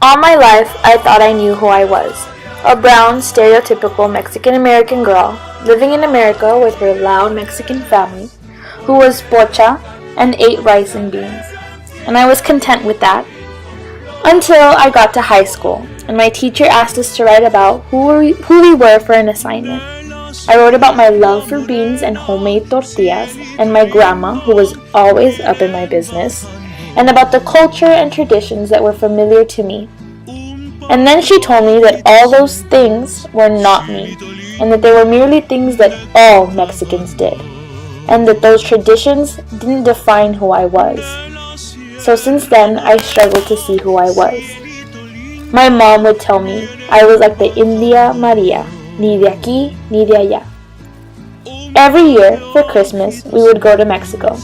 All my life, I thought I knew who I was. A brown, stereotypical Mexican-American girl living in America with her loud Mexican family who was pocha and ate rice and beans. And I was content with that. Until I got to high school and my teacher asked us to write about who we were for an assignment. I wrote about my love for beans and homemade tortillas and my grandma, who was always up in my business, and about the culture and traditions that were familiar to me. And then she told me that all those things were not me, and that they were merely things that all Mexicans did, and that those traditions didn't define who I was. So since then, I struggled to see who I was. My mom would tell me I was like the India Maria, ni de aquí, ni de allá. Every year, for Christmas, we would go to Mexico.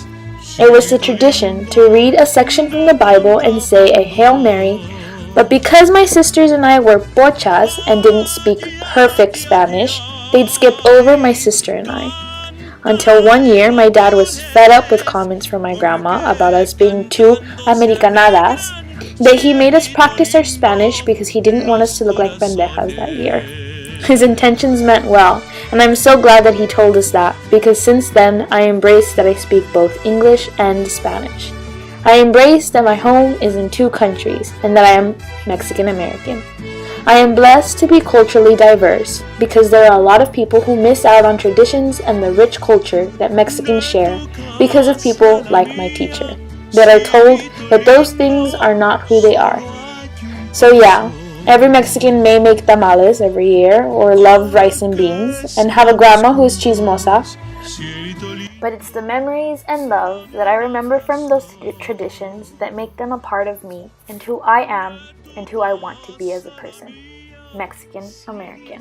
It was the tradition to read a section from the Bible and say a Hail Mary, but because my sisters and I were pochas and didn't speak perfect Spanish, they'd skip over my sister and I. Until one year, my dad was fed up with comments from my grandma about us being too Americanadas, that he made us practice our Spanish because he didn't want us to look like pendejas that year. His intentions meant well, and I'm so glad that he told us that, because since then, I embrace that I speak both English and Spanish. I embrace that my home is in two countries, and that I am Mexican American. I am blessed to be culturally diverse, because there are a lot of people who miss out on traditions and the rich culture that Mexicans share because of people like my teacher, that are told that those things are not who they are. So yeah, every Mexican may make tamales every year, or love rice and beans, and have a grandma who is chismosa, but it's the memories and love that I remember from those traditions that make them a part of me and who I am and who I want to be as a person. Mexican American.